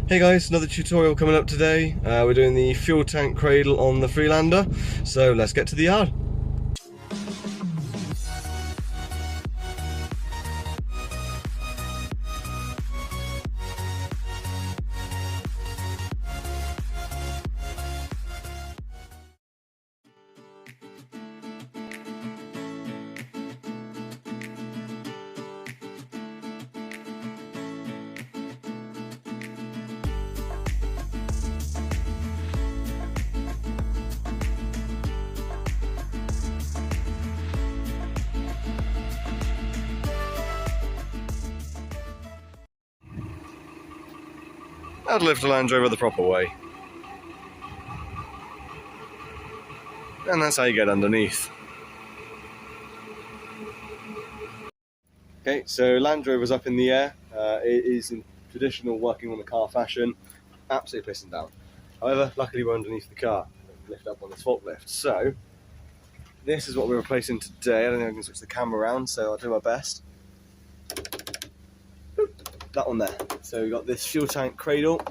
Hey guys, another tutorial coming up today. We're doing the fuel tank cradle on the Freelander, so let's get to the yard. How to lift a Land Rover the proper way. And that's how you get underneath. Okay, so Land Rover's up in the air. It is in traditional working on the car fashion, absolutely pissing down. However, luckily we're underneath the car, lift up on this forklift. So, this is what we're replacing today. I don't think I can switch the camera around, so I'll do my best. That one there. So we've got this fuel tank cradle.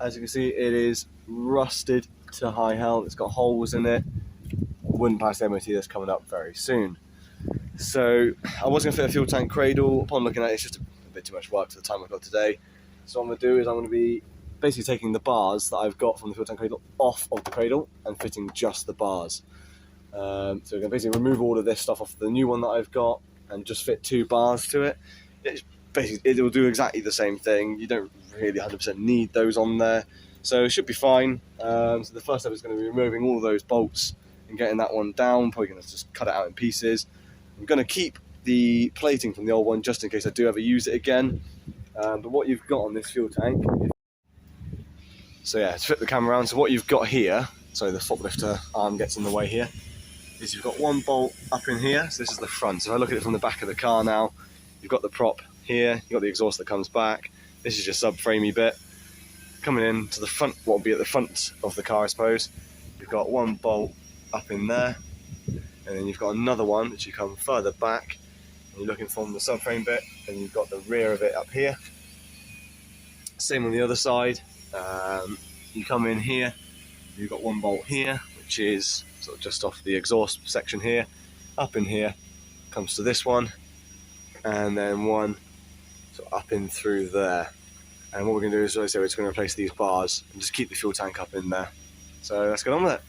As you can see, it is rusted to high hell. It's got holes in it. Wouldn't pass the MOT that's coming up very soon. So I was going to fit a fuel tank cradle. Upon looking at it, it's just a bit too much work for the time I've got today. So what I'm going to do is I'm going to be basically taking the bars that I've got from the fuel tank cradle off of the cradle and fitting just the bars. So we're going to basically remove all of this stuff off the new one that I've got and just fit 2 bars to it. Basically, it will do exactly the same thing. You don't really 100% need those on there, so it should be fine. So the first step is going to be removing all of those bolts and getting that one down. Probably going to just cut it out in pieces. I'm going to keep the plating from the old one just in case I do ever use it again. But what you've got on this fuel tank, so yeah, to flip the camera around, so what you've got here, so the forklifter arm gets in the way here, is you've got one bolt up in here. So this is the front. So if I look at it from the back of the car now, you've got the prop here, you've got the exhaust that comes back. This is your subframey bit. Coming in to the front, what will be at the front of the car, I suppose, you've got one bolt up in there, and then you've got another one that you come further back, and you're looking from the subframe bit, and you've got the rear of it up here. Same on the other side. You come in here, you've got one bolt here, which is sort of just off the exhaust section here. Up in here, comes to this one, and then one up in through there. And what we're going to do is, like I say, we're just going to replace these bars and just keep the fuel tank up in there. So let's get on with it.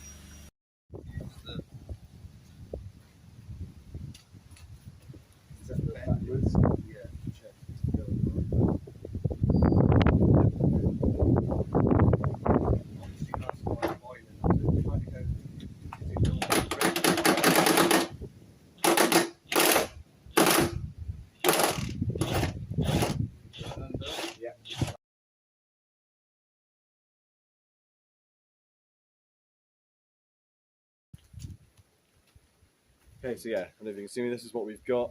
Okay, so yeah, I don't know if you can see me, this is what we've got.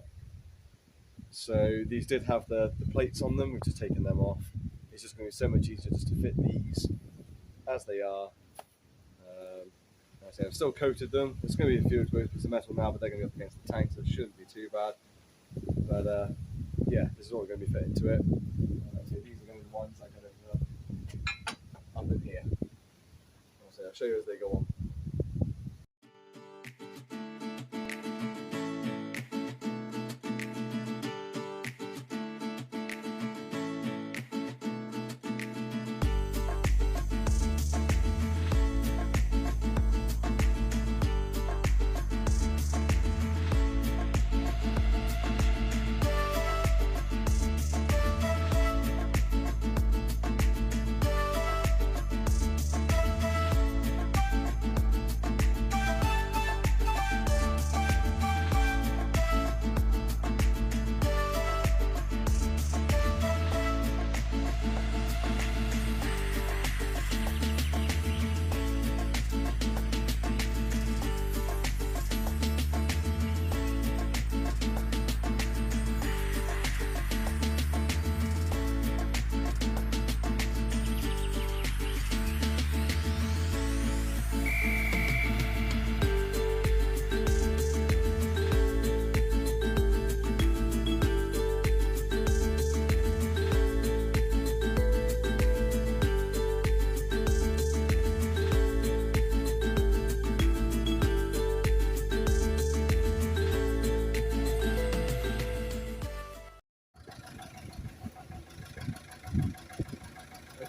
So these did have the plates on them, we've just taken them off. It's just going to be so much easier just to fit these as they are. Like I say, I've still coated them. It's going to be a few exposed pieces of metal now, but they're going to be up against the tank, so it shouldn't be too bad. But yeah, this is all going to be fit into it. So these are going to be the ones that kind of up in here. I'll show you as they go on.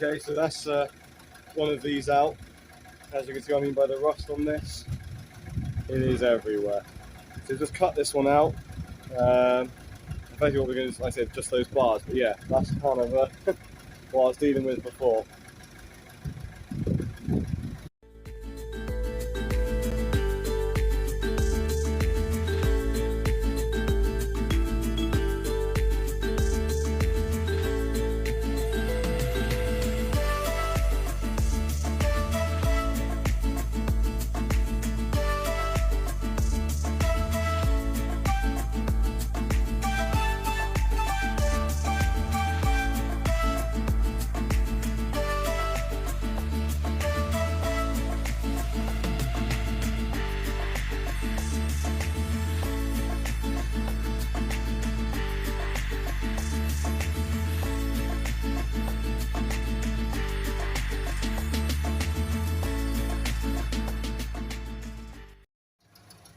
Okay, so that's one of these out. As you can see, I mean by the rust on this, it is everywhere. So just cut this one out. Basically what we're going to do, like I said, just those bars, but yeah, that's kind of what I was dealing with before.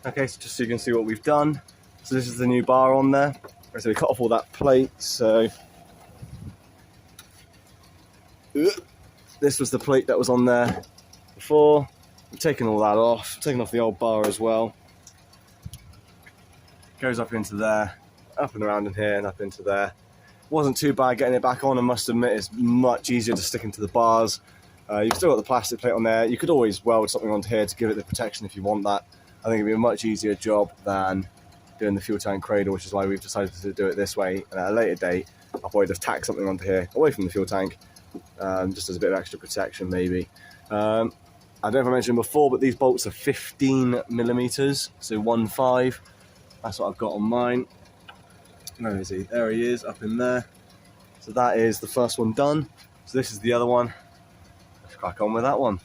Okay, so just so you can see what we've done. So this is the new bar on there. So we cut off all that plate, so this was the plate that was on there before. We've taken all that off, taken off the old bar as well. Goes up into there, up and around in here and up into there. Wasn't too bad getting it back on, I must admit. It's much easier to stick into the bars. You've still got the plastic plate on there. You could always weld something onto here to give it the protection if you want that. I think it'd be a much easier job than doing the fuel tank cradle, which is why we've decided to do it this way. And at a later date, I'll probably just tack something onto here, away from the fuel tank, just as a bit of extra protection maybe. I don't know if I mentioned before, but these bolts are 15mm, so 1.5. That's what I've got on mine. Where is he? There he is, up in there. So that is the first one done. So this is the other one. Let's crack on with that one.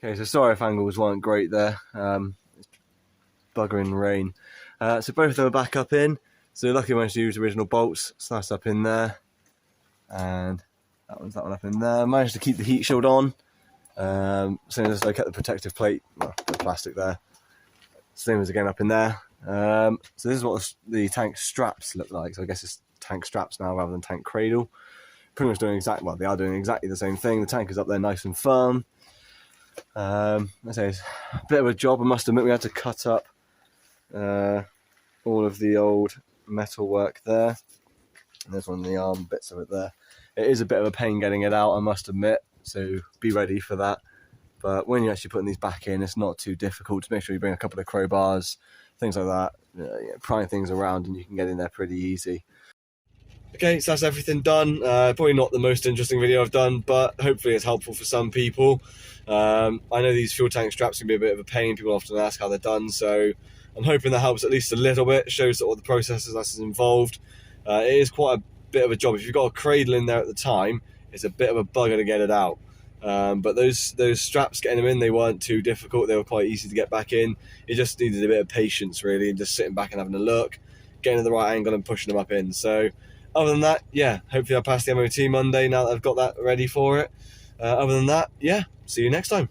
Okay, so sorry if angles weren't great there. It's buggering rain. So both of them are back up in. So luckily I managed to use original bolts. So that's up in there. And that one up in there. Managed to keep the heat shield on. Same as I kept the protective plate, well, the plastic there. Same as again up in there. So this is what the tank straps look like. So I guess it's tank straps now rather than tank cradle. Pretty much doing well, they are doing exactly the same thing. The tank is up there nice and firm. I say it's a bit of a job, I must admit. We had to cut up all of the old metal work there. And there's one of the arm bits of it there. It is a bit of a pain getting it out, I must admit, so be ready for that. But when you're actually putting these back in, it's not too difficult. To make sure you bring a couple of crowbars, things like that, prying things around, and you can get in there pretty easy. Okay, so that's everything done. Probably not the most interesting video I've done, but hopefully it's helpful for some people. I know these fuel tank straps can be a bit of a pain. People often ask how they're done, so I'm hoping that helps at least a little bit, shows what the processes that's involved. It is quite a bit of a job. If you've got a cradle in there at the time, it's a bit of a bugger to get it out. But those straps, getting them in, they weren't too difficult. They were quite easy to get back in. It just needed a bit of patience, really, and just sitting back and having a look, getting to the right angle and pushing them up in. So other than that, yeah, hopefully I'll pass the MOT Monday now that I've got that ready for it. Other than that, yeah, see you next time.